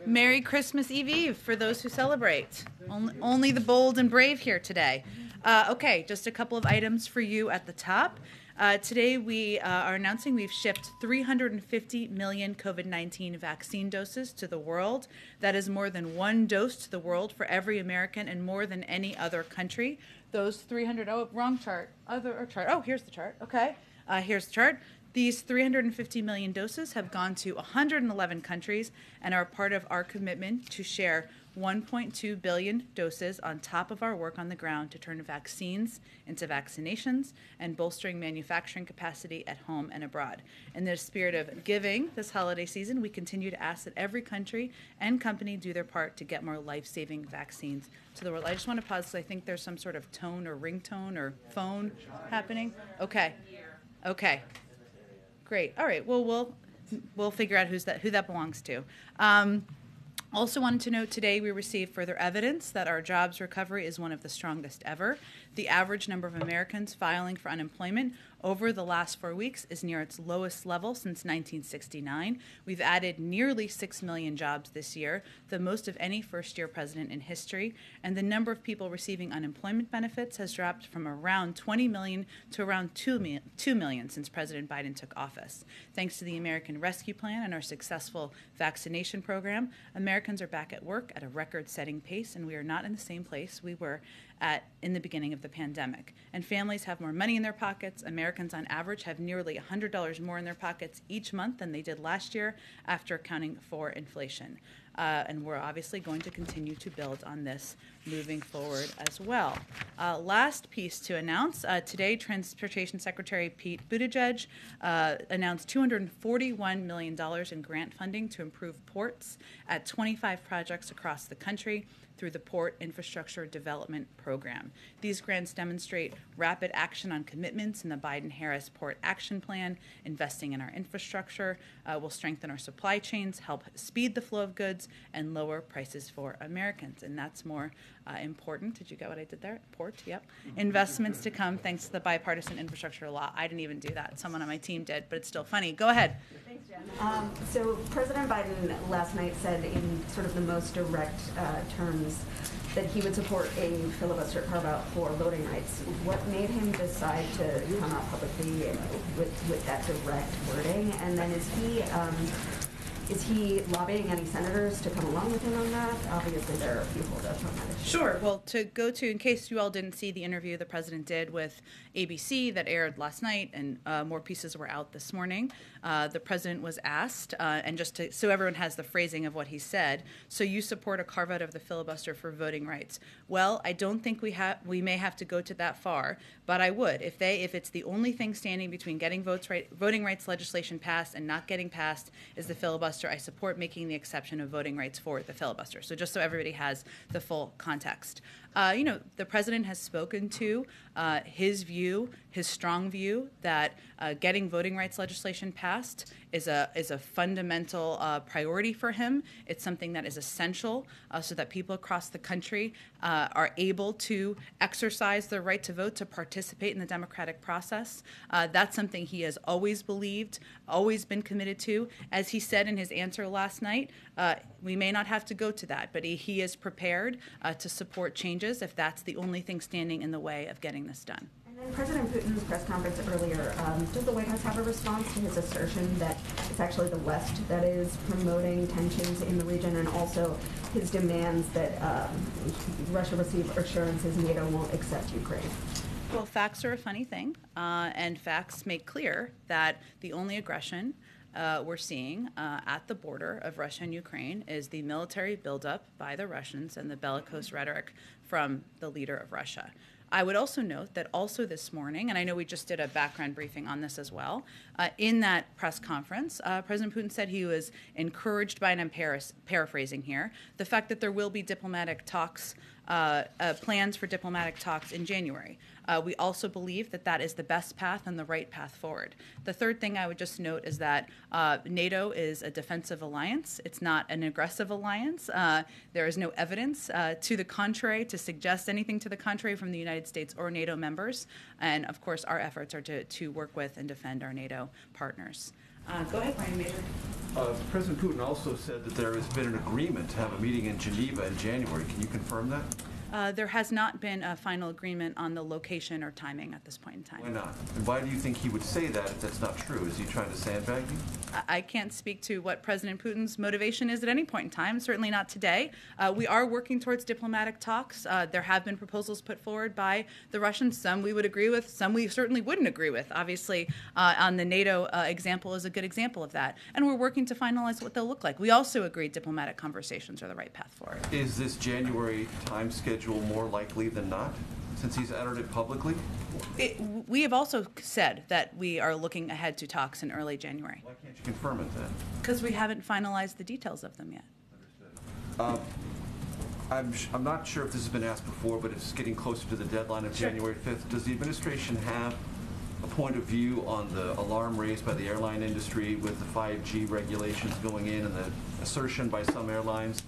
Merry Christmas Eve for those who celebrate. Only the bold and brave here today. Okay, just a couple of items for you at the top. Today we are announcing we've shipped 350 million COVID-19 vaccine doses to the world. That is more than one dose to the world for every American and more than any other country. Those 300, wrong chart, other chart. Oh, here's the chart, okay. Here's the chart. These 350 million doses have gone to 111 countries and are part of our commitment to share 1.2 billion doses on top of our work on the ground to turn vaccines into vaccinations and bolstering manufacturing capacity at home and abroad. In the spirit of giving this holiday season, we continue to ask that every country and company do their part to get more life-saving vaccines to the world. I just want to pause because I think there's some sort of tone or ringtone or phone happening. Okay. Great. All right. Well, we'll figure out who that belongs to. Also wanted to note today we received further evidence that our jobs recovery is one of the strongest ever. The average number of Americans filing for unemployment over the last 4 weeks is near its lowest level since 1969. We've added nearly 6 million jobs this year, the most of any first-year president in history, and the number of people receiving unemployment benefits has dropped from around 20 million to around 2 million since President Biden took office. Thanks to the American Rescue Plan and our successful vaccination program, Americans are back at work at a record-setting pace, and we are not in the same place we were at in the beginning of the pandemic. And families have more money in their pockets. Americans on average have nearly $100 more in their pockets each month than they did last year after accounting for inflation. And we're obviously going to continue to build on this moving forward as well. Last piece to announce, today Transportation Secretary Pete Buttigieg announced $241 million in grant funding to improve ports at 25 projects across the country through the Port Infrastructure Development Program. These grants demonstrate rapid action on commitments in the Biden-Harris Port Action Plan. Investing in our infrastructure will strengthen our supply chains, help speed the flow of goods, and lower prices for Americans. And that's more important. Did you get what I did there? Port, yep. Investments to come thanks to the bipartisan infrastructure law. I didn't even do that. Someone on my team did, but it's still funny. Go ahead. Thanks, Jen. So President Biden last night said in sort of the most direct terms that he would support a filibuster carve-out for voting rights. What made him decide to come out publicly with that direct wording? And then is he lobbying any senators to come along with him on that? Obviously, there are a few holdups on that issue. Sure. Well, in case you all didn't see the interview the president did with ABC that aired last night, and more pieces were out this morning, the president was asked, and so everyone has the phrasing of what he said, so you support a carve-out of the filibuster for voting rights. Well, I don't think we may have to go to that far, but I would. If it's the only thing standing between getting voting rights legislation passed and not getting passed is the filibuster, I support making the exception of voting rights for the filibuster. So just so everybody has the full context. The president has spoken to his strong view that getting voting rights legislation passed is a fundamental priority for him. It's something that is essential so that people across the country are able to exercise their right to vote, to participate in the democratic process. That's something he has always believed, always been committed to. As he said in his answer last night, we may not have to go to that, but he is prepared to support changes if that's the only thing standing in the way of getting this done. And then President Putin's press conference earlier, does the White House have a response to his assertion that it's actually the West that is promoting tensions in the region, and also his demands that Russia receive assurances NATO won't accept Ukraine? Well, facts are a funny thing, and facts make clear that the only aggression we're seeing at the border of Russia and Ukraine is the military buildup by the Russians and the bellicose rhetoric from the leader of Russia. I would also note that also this morning, and I know we just did a background briefing on this as well, in that press conference, President Putin said he was encouraged by, and I'm paraphrasing here, the fact that there will be diplomatic talks, plans for diplomatic talks in January. We also believe that that is the best path and the right path forward. The third thing I would just note is that NATO is a defensive alliance. It's not an aggressive alliance. There is no evidence to the contrary, to suggest anything to the contrary from the United States or NATO members. And of course, our efforts are to work with and defend our NATO partners. Go ahead, Brian Major. President Putin also said that there has been an agreement to have a meeting in Geneva in January. Can you confirm that? There has not been a final agreement on the location or timing at this point in time. Why not? And why do you think he would say that if that's not true? Is he trying to sandbag you? I can't speak to what President Putin's motivation is at any point in time, certainly not today. We are working towards diplomatic talks. There have been proposals put forward by the Russians. Some we would agree with, some we certainly wouldn't agree with. Obviously, on the NATO example is a good example of that. And we're working to finalize what they'll look like. We also agree diplomatic conversations are the right path forward. Is this January time schedule more likely than not, since he's uttered it publicly? We have also said that we are looking ahead to talks in early January. Why can't you confirm it then? Because we haven't finalized the details of them yet. Understood. I'm not sure if this has been asked before, but it's getting closer to the deadline of January 5th. Does the administration have a point of view on the alarm raised by the airline industry with the 5G regulations going in and the assertion by some airlines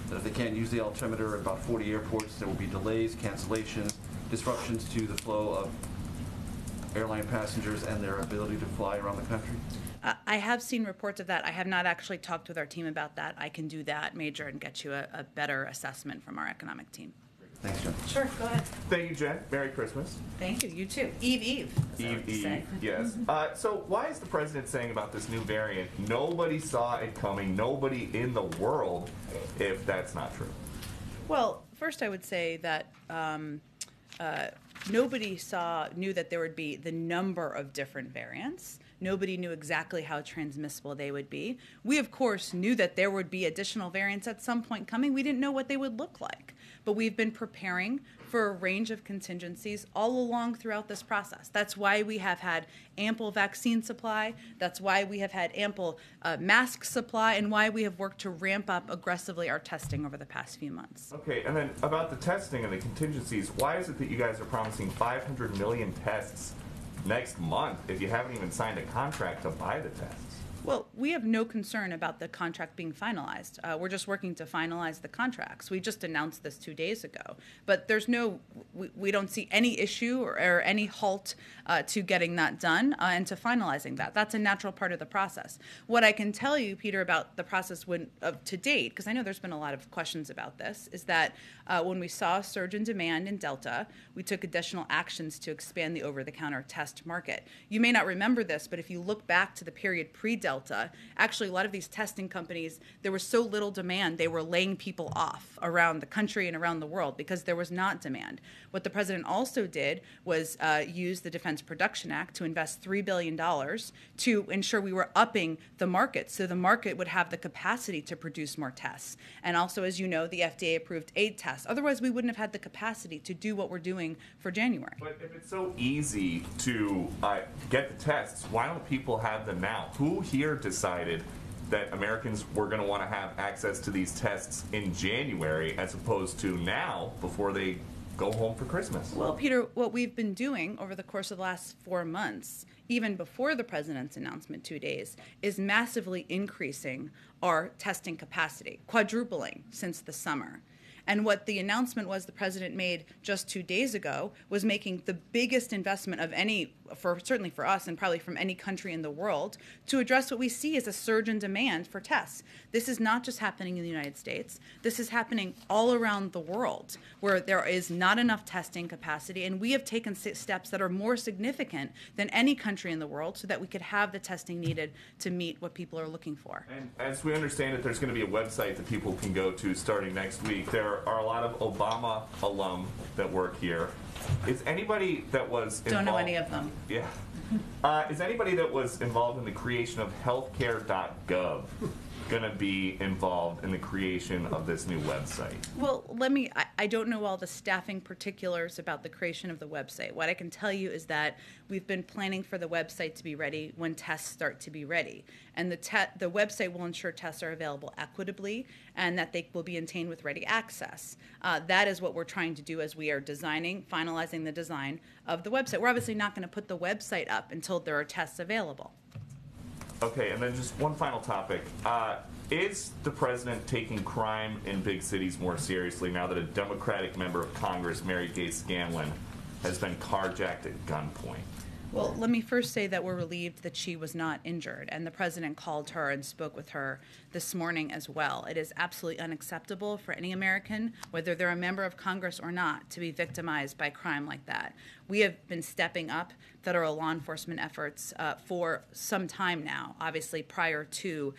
that if they can't use the altimeter at about 40 airports, there will be delays, cancellations, disruptions to the flow of airline passengers and their ability to fly around the country? I have seen reports of that. I have not actually talked with our team about that. I can do that, Major, and get you a better assessment from our economic team. Thanks, Jen. Sure, go ahead. Thank you, Jen. Merry Christmas. Thank you. You too. Eve. Eve, yes. So why is the president saying about this new variant, nobody saw it coming, nobody in the world, if that's not true? Well, first I would say that nobody knew that there would be the number of different variants. Nobody knew exactly how transmissible they would be. We, of course, knew that there would be additional variants at some point coming. We didn't know what they would look like. But we've been preparing for a range of contingencies all along throughout this process. That's why we have had ample vaccine supply. That's why we have had ample mask supply, and why we have worked to ramp up aggressively our testing over the past few months. Okay, and then about the testing and the contingencies, why is it that you guys are promising 500 million tests next month if you haven't even signed a contract to buy the tests? Well, we have no concern about the contract being finalized. We're just working to finalize the contracts. We just announced this 2 days ago. But there's we don't see any issue or any halt to getting that done and to finalizing that. That's a natural part of the process. What I can tell you, Peter, about the process to date, because I know there's been a lot of questions about this, is that when we saw a surge in demand in Delta, we took additional actions to expand the over-the-counter test market. You may not remember this, but if you look back to the period pre-Delta, actually a lot of these testing companies, there was so little demand, they were laying people off around the country and around the world because there was not demand. What the president also did was use the Defense Production Act to invest $3 billion to ensure we were upping the market so the market would have the capacity to produce more tests. And also, as you know, the FDA approved 8 tests. Otherwise, we wouldn't have had the capacity to do what we're doing for January. But if it's so easy to get the tests, why don't people have them now? Who here decided that Americans were going to want to have access to these tests in January as opposed to now before they go home for Christmas? Well, Peter, what we've been doing over the course of the last 4 months, even before the president's announcement 2 days, is massively increasing our testing capacity, quadrupling since the summer. And what the announcement was the president made just 2 days ago was making the biggest investment of any, certainly for us and probably from any country in the world, to address what we see as a surge in demand for tests. This is not just happening in the United States. This is happening all around the world where there is not enough testing capacity, and we have taken steps that are more significant than any country in the world so that we could have the testing needed to meet what people are looking for. And as we understand it, there's going to be a website that people can go to starting next week. There are a lot of Obama alum that work here. Is anybody that was involved... Don't know any of them. Yeah. Is anybody that was involved in the creation of healthcare.gov going to be involved in the creation of this new website? Well, I don't know all the staffing particulars about the creation of the website. What I can tell you is that we've been planning for the website to be ready when tests start to be ready. And the website will ensure tests are available equitably and that they will be obtained with ready access. That is what we're trying to do as we are finalizing the design of the website. We're obviously not going to put the website up until there are tests available. Okay, and then just one final topic. Is the president taking crime in big cities more seriously now that a Democratic member of Congress, Mary Gay Scanlon, has been carjacked at gunpoint? Well, let me first say that we're relieved that she was not injured, and the president called her and spoke with her this morning as well. It is absolutely unacceptable for any American, whether they're a member of Congress or not, to be victimized by crime like that. We have been stepping up federal law enforcement efforts for some time now, obviously prior to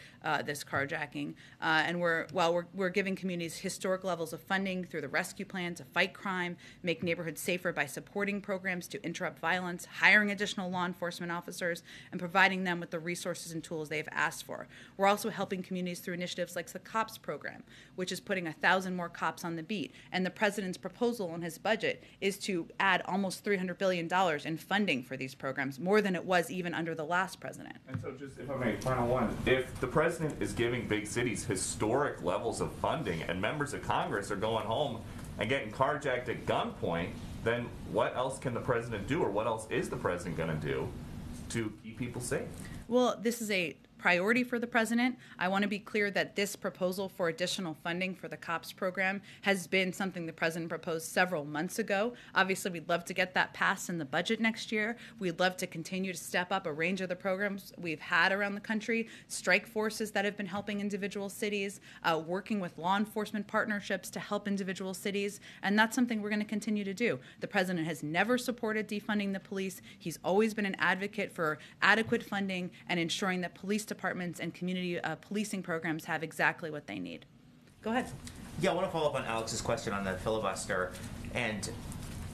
this carjacking. And we're giving communities historic levels of funding through the rescue plan to fight crime, make neighborhoods safer by supporting programs to interrupt violence, hiring additional law enforcement officers, and providing them with the resources and tools they've asked for. We're also helping communities through initiatives like the COPS program, which is putting 1,000 more cops on the beat. And the president's proposal in his budget is to add almost $300 billion in funding for these programs, more than it was even under the last president. And so just, if I may, final one, if the president is giving big cities historic levels of funding and members of Congress are going home and getting carjacked at gunpoint, then what else can the president do, or what else is the president going to do to keep people safe? Well, this is a priority for the president. I want to be clear that this proposal for additional funding for the COPS program has been something the president proposed several months ago. Obviously, we'd love to get that passed in the budget next year. We'd love to continue to step up a range of the programs we've had around the country, strike forces that have been helping individual cities, working with law enforcement partnerships to help individual cities, and that's something we're going to continue to do. The president has never supported defunding the police. He's always been an advocate for adequate funding and ensuring that police departments and community policing programs have exactly what they need. Go ahead. Yeah, I want to follow up on Alex's question on the filibuster, and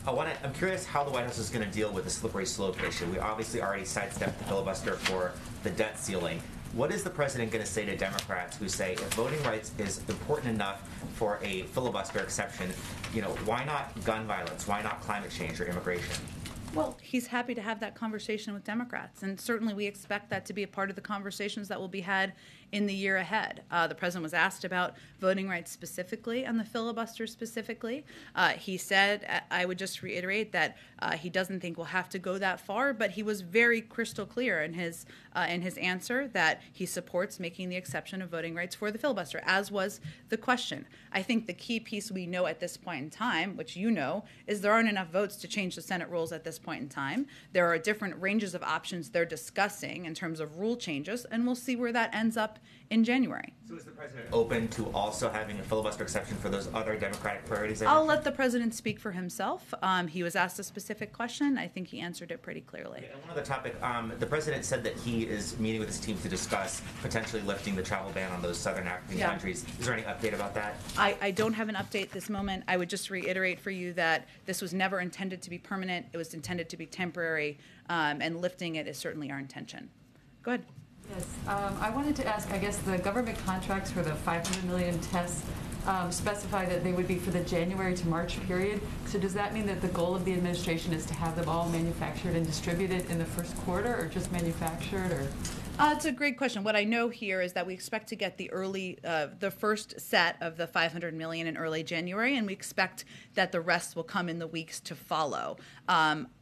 I'm curious how the White House is going to deal with the slippery slope issue. We obviously already sidestepped the filibuster for the debt ceiling. What is the president going to say to Democrats who say if voting rights is important enough for a filibuster exception, why not gun violence? Why not climate change or immigration? Well, he's happy to have that conversation with Democrats, and certainly we expect that to be a part of the conversations that will be had in the year ahead. The president was asked about voting rights specifically and the filibuster specifically. He said, I would just reiterate that he doesn't think we'll have to go that far, but he was very crystal clear in his answer that he supports making the exception of voting rights for the filibuster, as was the question. I think the key piece we know at this point in time, which you know, is there aren't enough votes to change the Senate rules at this point in time. There are different ranges of options they're discussing in terms of rule changes, and we'll see where that ends up in January. So is the president open to also having a filibuster exception for those other Democratic priorities? I'll let the president speak for himself. He was asked a specific question. I think he answered it pretty clearly. Okay, and one other topic, the president said that he is meeting with his team to discuss potentially lifting the travel ban on those southern African countries. Is there any update about that? I don't have an update at this moment. I would just reiterate for you that this was never intended to be permanent. It was intended to be temporary, and lifting it is certainly our intention. Go ahead. Yes, I wanted to ask, I guess the government contracts for the 500 million tests specify that they would be for the January to March period. So does that mean that the goal of the administration is to have them all manufactured and distributed in the first quarter, or just manufactured, or? It's a great question. What I know here is that we expect to get the first set of the 500 million in early January, and we expect that the rest will come in the weeks to follow.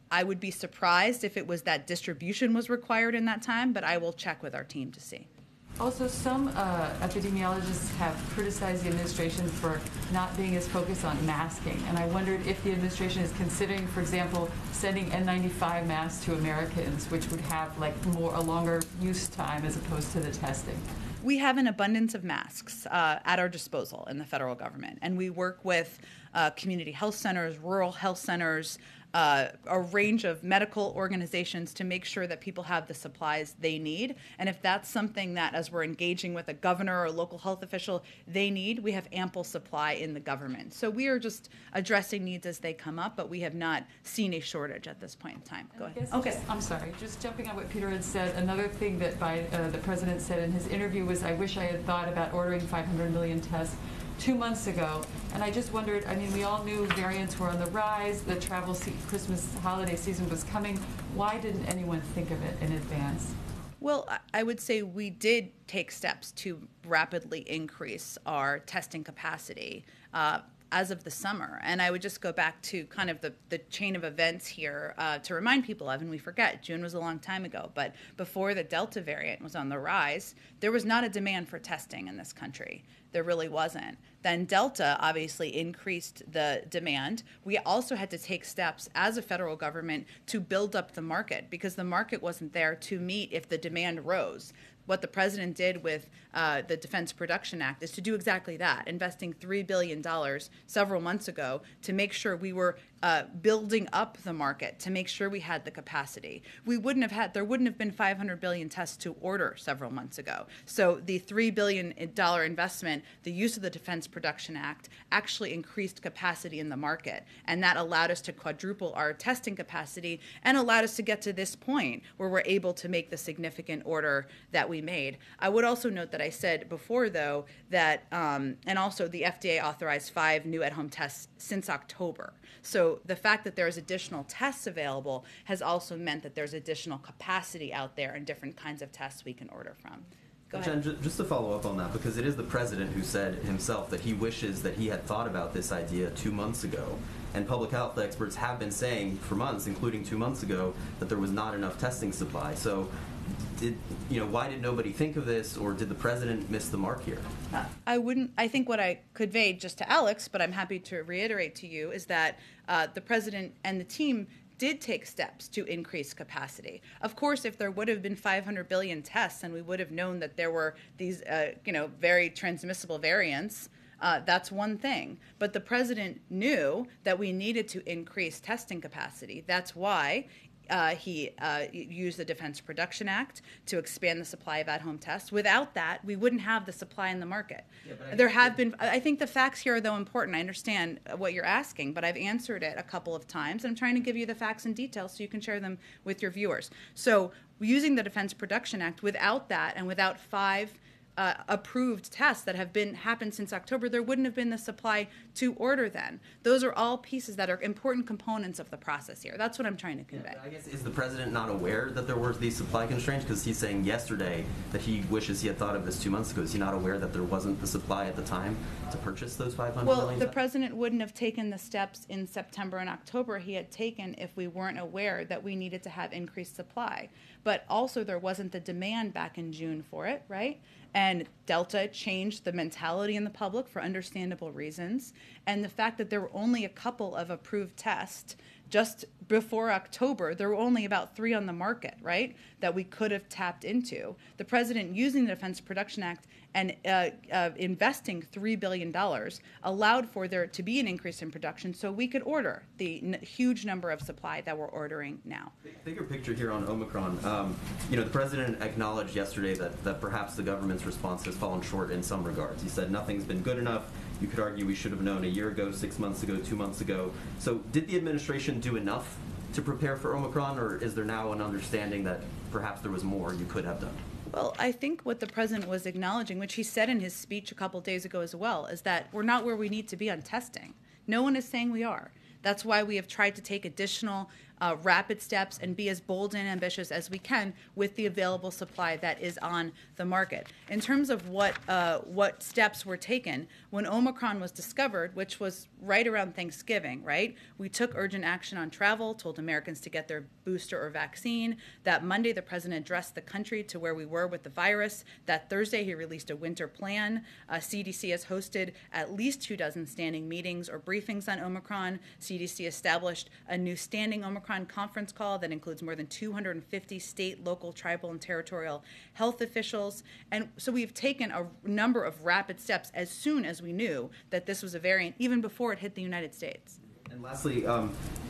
I would be surprised if it was that distribution was required in that time, but I will check with our team to see. Also, some epidemiologists have criticized the administration for not being as focused on masking, and I wondered if the administration is considering, for example, sending N95 masks to Americans, which would have a longer use time as opposed to the testing. We have an abundance of masks at our disposal in the federal government, and we work with community health centers, rural health centers, a range of medical organizations to make sure that people have the supplies they need. And if that's something that, as we're engaging with a governor or a local health official, they need, we have ample supply in the government. So we are just addressing needs as they come up, but we have not seen a shortage at this point in time. Go ahead. Okay. I'm sorry. Just jumping on what Peter had said, another thing that the president said in his interview was, I wish I had thought about ordering 500 million tests 2 months ago, and I just wondered, we all knew variants were on the rise, the Christmas holiday season was coming. Why didn't anyone think of it in advance? Well, I would say we did take steps to rapidly increase our testing capacity. as of the summer. And I would just go back to kind of the chain of events here to remind people of, and we forget, June was a long time ago, but before the Delta variant was on the rise, there was not a demand for testing in this country. There really wasn't. Then Delta obviously increased the demand. We also had to take steps as a federal government to build up the market because the market wasn't there to meet if the demand rose. What the president did with the Defense Production Act is to do exactly that, investing $3 billion several months ago to make sure we were building up the market, to make sure we had the capacity. There wouldn't have been 500 billion tests to order several months ago. So the $3 billion investment, the use of the Defense Production Act, actually increased capacity in the market. And that allowed us to quadruple our testing capacity and allowed us to get to this point where we're able to make the significant order that we made. I would also note that I said before, though, that, and also the FDA authorized 5 new at-home tests since October. So the fact that there's additional tests available has also meant that there's additional capacity out there and different kinds of tests we can order from. Go ahead. Jen, just to follow up on that, because it is the president who said himself that he wishes that he had thought about this idea 2 months ago. And public health experts have been saying for months, including 2 months ago, that there was not enough testing supply. So why did nobody think of this, or did the president miss the mark here? I think what I conveyed just to Alex, but I'm happy to reiterate to you, is that the president and the team did take steps to increase capacity. Of course, if there would have been 500 billion tests and we would have known that there were these, very transmissible variants, that's one thing. But the president knew that we needed to increase testing capacity. That's why he used the Defense Production Act to expand the supply of at-home tests. Without that, we wouldn't have the supply in the market. Yeah, I think the facts here are, though, important. I understand what you're asking, but I've answered it a couple of times. I'm trying to give you the facts and details so you can share them with your viewers. So using the Defense Production Act, without that and without 5 approved tests that have happened since October, there wouldn't have been the supply to order then. Those are all pieces that are important components of the process here. That's what I'm trying to convey. Yeah, I guess, is the president not aware that there were these supply constraints? Because he's saying yesterday that he wishes he had thought of this 2 months ago. Is he not aware that there wasn't the supply at the time to purchase those 500 million? Well, the president wouldn't have taken the steps in September and October he had taken if we weren't aware that we needed to have increased supply. But also there wasn't the demand back in June for it, right? And Delta changed the mentality in the public for understandable reasons. And the fact that there were only a couple of approved tests just before October, there were only about 3 on the market, right, that we could have tapped into. The president, using the Defense Production Act and investing $3 billion, allowed for there to be an increase in production so we could order the huge number of supply that we're ordering now. Bigger picture here on Omicron. The president acknowledged yesterday that perhaps the government's response has fallen short in some regards. He said nothing's been good enough. You could argue we should have known a year ago, 6 months ago, 2 months ago. So did the administration do enough to prepare for Omicron, or is there now an understanding that perhaps there was more you could have done? Well, I think what the president was acknowledging, which he said in his speech a couple days ago as well, is that we're not where we need to be on testing. No one is saying we are. That's why we have tried to take additional rapid steps and be as bold and ambitious as we can with the available supply that is on the market. In terms of what steps were taken, when Omicron was discovered, which was right around Thanksgiving, right? We took urgent action on travel, told Americans to get their booster or vaccine. That Monday, the president addressed the country to where we were with the virus. That Thursday, he released a winter plan. CDC has hosted at least 24 standing meetings or briefings on Omicron. CDC established a new standing Omicron conference call that includes more than 250 state, local, tribal, and territorial health officials. And so we've taken a number of rapid steps as soon as we knew that this was a variant, even before it hit the United States. And lastly,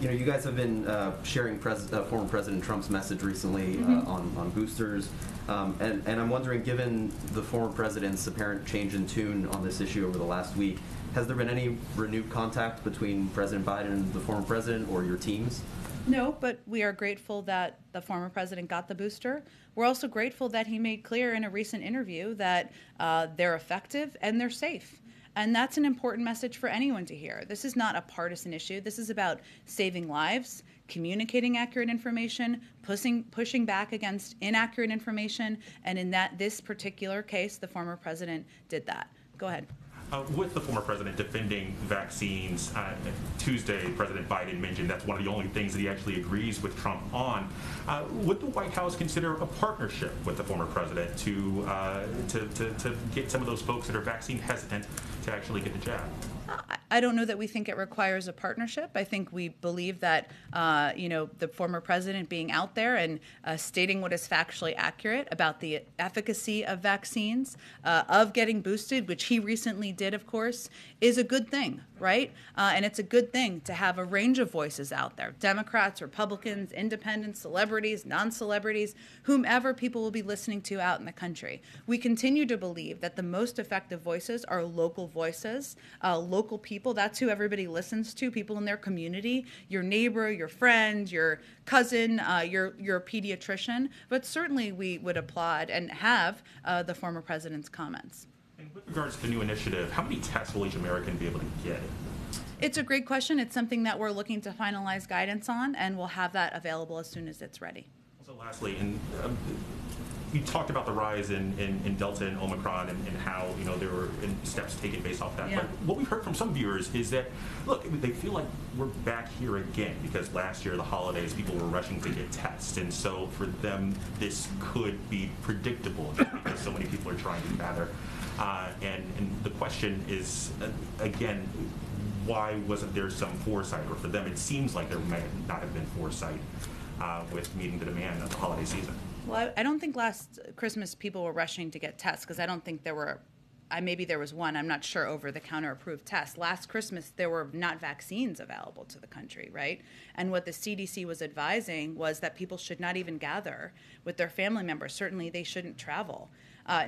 you guys have been sharing former President Trump's message recently on boosters. And I'm wondering, given the former president's apparent change in tune on this issue over the last week, has there been any renewed contact between President Biden and the former president or your teams? No, but we are grateful that the former president got the booster. We're also grateful that he made clear in a recent interview that they're effective and they're safe. And that's an important message for anyone to hear. This is not a partisan issue. This is about saving lives, communicating accurate information, pushing back against inaccurate information. And in this particular case, the former president did that. Go ahead. with the former president defending vaccines. Tuesday, President Biden mentioned that's one of the only things that he actually agrees with Trump on. Would the White House consider a partnership with the former president to get some of those folks that are vaccine hesitant to actually get the jab? I don't know that we think it requires a partnership. I think we believe that, the former president being out there and stating what is factually accurate about the efficacy of vaccines, of getting boosted, which he recently did, of course, is a good thing, right? And it's a good thing to have a range of voices out there. Democrats, Republicans, independents, celebrities, non-celebrities, whomever people will be listening to out in the country. We continue to believe that the most effective voices are local voices, local people. That's who everybody listens to, people in their community, your neighbor, your friend, your cousin, your pediatrician. But certainly we would applaud and have the former president's comments. And with regards to the new initiative, how many tests will each American be able to get? It's a great question. It's something that we're looking to finalize guidance on, and we'll have that available as soon as it's ready. So lastly, you talked about the rise in Delta and Omicron and how there were steps taken based off that. Yeah. But what we've heard from some viewers is that, look, they feel like we're back here again because last year, the holidays, people were rushing to get tests. And so for them, this could be predictable just because so many people are trying to gather. And the question is, again, why wasn't there some foresight? Or for them, it seems like there might not have been foresight with meeting the demand of the holiday season. Well, I don't think last Christmas people were rushing to get tests because I don't think there were, maybe there was one, I'm not sure, over-the-counter approved test. Last Christmas, there were not vaccines available to the country, right? And what the CDC was advising was that people should not even gather with their family members. Certainly, they shouldn't travel.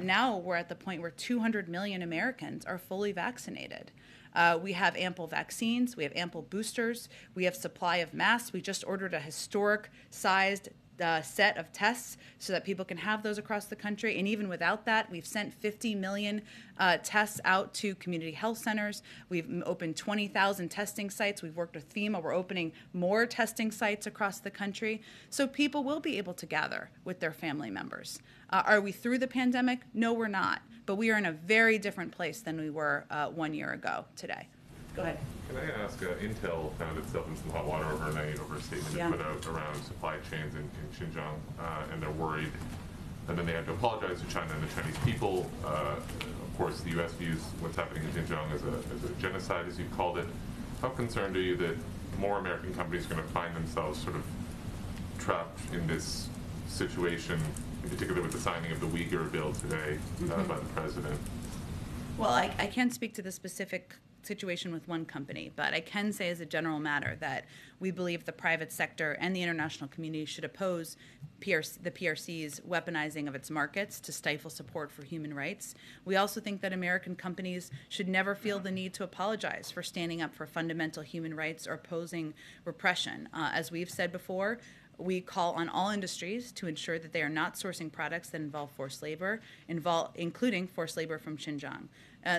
Now we're at the point where 200 million Americans are fully vaccinated. We have ample vaccines. We have ample boosters. We have supply of masks. We just ordered a historic-sized set of tests so that people can have those across the country. And even without that, we've sent 50 million tests out to community health centers. We've opened 20,000 testing sites. We've worked with FEMA. We're opening more testing sites across the country. So people will be able to gather with their family members. Are we through the pandemic? No, we're not. But we are in a very different place than we were 1 year ago today. Go ahead. Can I ask, Intel found itself in some hot water overnight over a statement it put out around supply chains in Xinjiang, and they're worried. And then they had to apologize to China and the Chinese people. Of course, the U.S. views what's happening in Xinjiang as a genocide, as you called it. How concerned are you that more American companies are going to find themselves sort of trapped in this situation, in particular with the signing of the Uyghur bill today by the president? Well, I can't speak to the specific situation with one company, but I can say as a general matter that we believe the private sector and the international community should oppose the PRC's weaponizing of its markets to stifle support for human rights. We also think that American companies should never feel the need to apologize for standing up for fundamental human rights or opposing repression. As we've said before, we call on all industries to ensure that they are not sourcing products that involve forced labor, including forced labor from Xinjiang.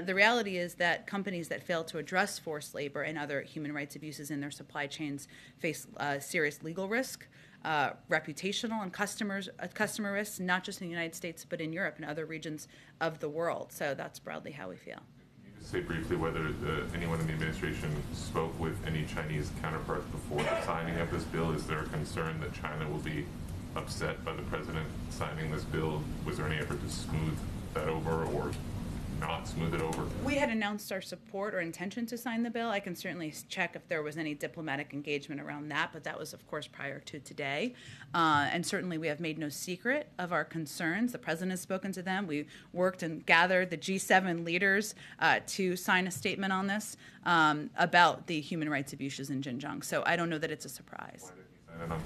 The reality is that companies that fail to address forced labor and other human rights abuses in their supply chains face serious legal risk, reputational and customer risks, not just in the United States, but in Europe and other regions of the world. So that's broadly how we feel. Can you just say briefly whether anyone in the administration spoke with any Chinese counterparts before the signing of this bill? Is there a concern that China will be upset by the president signing this bill? Was there any effort to smooth that over or not smooth it over? We had announced our support or intention to sign the bill. I can certainly check if there was any diplomatic engagement around that, but that was, of course, prior to today. And certainly we have made no secret of our concerns. The president has spoken to them. We worked and gathered the G7 leaders to sign a statement on this about the human rights abuses in Xinjiang. So I don't know that it's a surprise. Why did he sign it on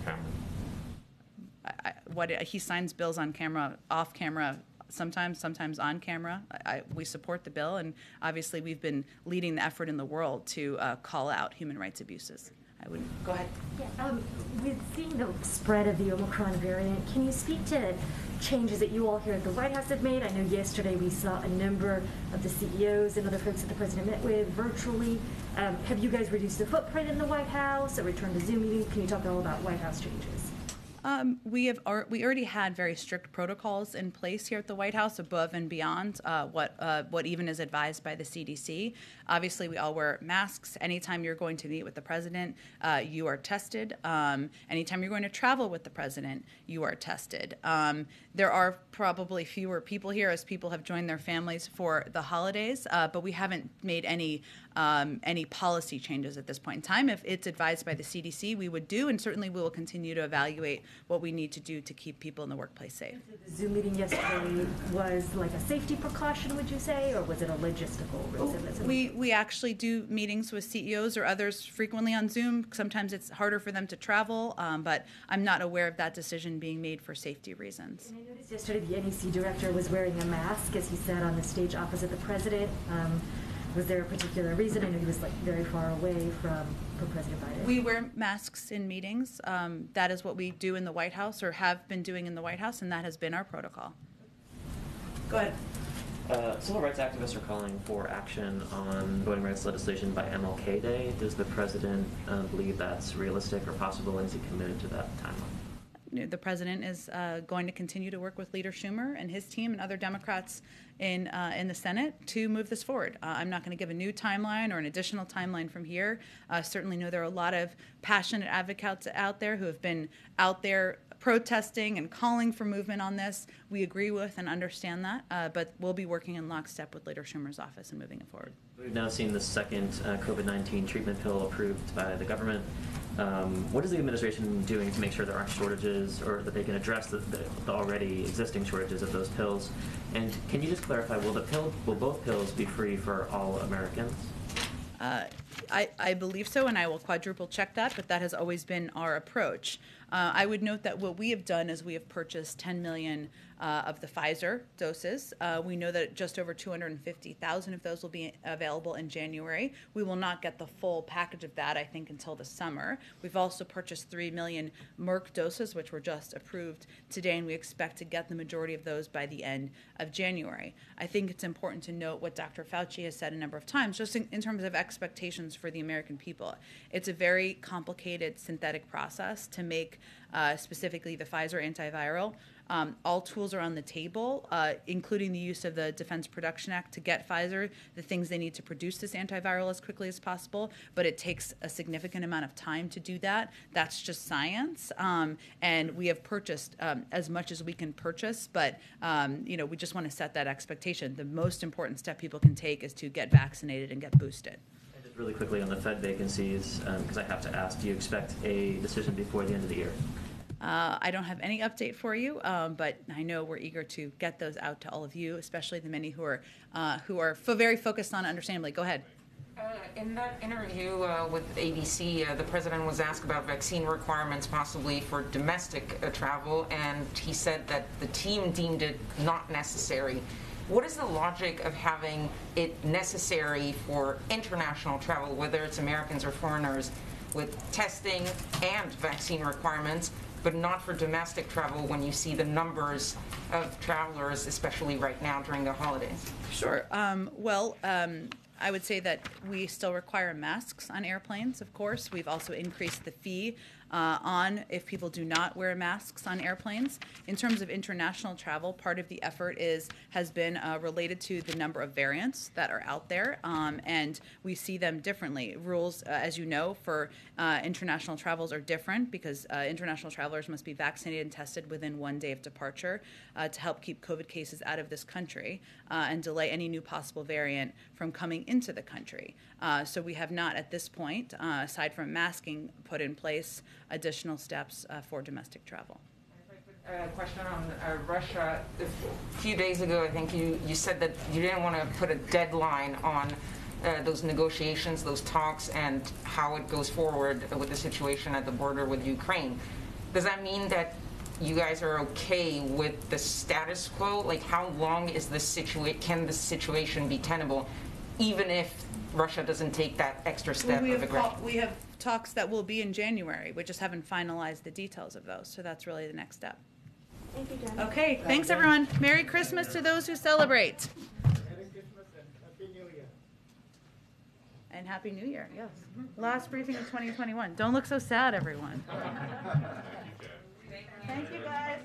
camera? He signs bills on camera, off camera, sometimes on camera. We support the bill, and obviously we've been leading the effort in the world to call out human rights abuses. Go ahead. Yeah, with seeing the spread of the Omicron variant, can you speak to changes that you all here at the White House have made? I know yesterday we saw a number of the CEOs and other folks that the president met with virtually. Have you guys reduced the footprint in the White House, a return to Zoom meetings? Can you talk all about White House changes? We already had very strict protocols in place here at the White House above and beyond what what even is advised by the CDC. Obviously, we all wear masks. Anytime you're going to meet with the president, you are tested. Anytime you're going to travel with the president, you are tested. There are probably fewer people here as people have joined their families for the holidays, but we haven't made any policy changes at this point in time. If it's advised by the CDC, we would do, and certainly we will continue to evaluate what we need to do to keep people in the workplace safe. The Zoom meeting yesterday was like a safety precaution, would you say, or was it a logistical reason? We actually do meetings with CEOs or others frequently on Zoom. Sometimes it's harder for them to travel, but I'm not aware of that decision being made for safety reasons. And I noticed yesterday the NEC director was wearing a mask as he sat on the stage opposite the president. Was there a particular reason? I know he was very far away from President Biden. We wear masks in meetings. That is what we do in the White House, or have been doing in the White House, and that has been our protocol. Go ahead. Civil rights activists are calling for action on voting rights legislation by MLK Day. Does the president believe that's realistic or possible, and is he committed to that timeline? The president is going to continue to work with Leader Schumer and his team and other Democrats in the Senate to move this forward. I'm not going to give a new timeline or an additional timeline from here. Certainly know there are a lot of passionate advocates out there who have been out there protesting and calling for movement on this. We agree with and understand that, but we'll be working in lockstep with Leader Schumer's office and moving it forward. We've now seen the second COVID-19 treatment pill approved by the government. What is the administration doing to make sure there aren't shortages, or that they can address the already existing shortages of those pills? And can you just clarify, will both pills be free for all Americans? I believe so, and I will quadruple check that, but that has always been our approach. I would note that what we have done is we have purchased 10 million of the Pfizer doses. We know that just over 250,000 of those will be available in January. We will not get the full package of that, I think, until the summer. We've also purchased 3 million Merck doses, which were just approved today, and we expect to get the majority of those by the end of January. I think it's important to note what Dr. Fauci has said a number of times, just in terms of expectations for the American people. It's a very complicated synthetic process to make specifically the Pfizer antiviral. All tools are on the table, including the use of the Defense Production Act to get Pfizer the things they need to produce this antiviral as quickly as possible, but it takes a significant amount of time to do that. That's just science, and we have purchased as much as we can purchase, but we just want to set that expectation. The most important step people can take is to get vaccinated and get boosted. And just really quickly on the Fed vacancies, because I have to ask, do you expect a decision before the end of the year? I don't have any update for you, but I know we're eager to get those out to all of you, especially the many who are very focused on understandably. Go ahead. In that interview with ABC, the president was asked about vaccine requirements possibly for domestic travel, and he said that the team deemed it not necessary. What is the logic of having it necessary for international travel, whether it's Americans or foreigners, with testing and vaccine requirements, but not for domestic travel when you see the numbers of travelers, especially right now during the holidays? Sure. I would say that we still require masks on airplanes, of course. We've also increased the fee on if people do not wear masks on airplanes. In terms of international travel, part of the effort has been related to the number of variants that are out there, and we see them differently. Rules, as you know, for international travels are different because international travelers must be vaccinated and tested within 1 day of departure to help keep COVID cases out of this country and delay any new possible variant from coming into the country. So we have not, at this point, aside from masking, put in place additional steps for domestic travel. A question on Russia. A few days ago, I think you said that you didn't want to put a deadline on those negotiations, those talks, and how it goes forward with the situation at the border with Ukraine. Does that mean that you guys are okay with the status quo? Like, how long is this can this situation be tenable, even if Russia doesn't take that extra step of aggression? We have talks that will be in January. We just haven't finalized the details of those, so that's really the next step. Thank you, Jen. Okay, thanks everyone. Merry Christmas to those who celebrate. Merry Christmas and Happy New Year. And Happy New Year, yes. Last briefing of 2021. Don't look so sad, everyone. Thank you, guys.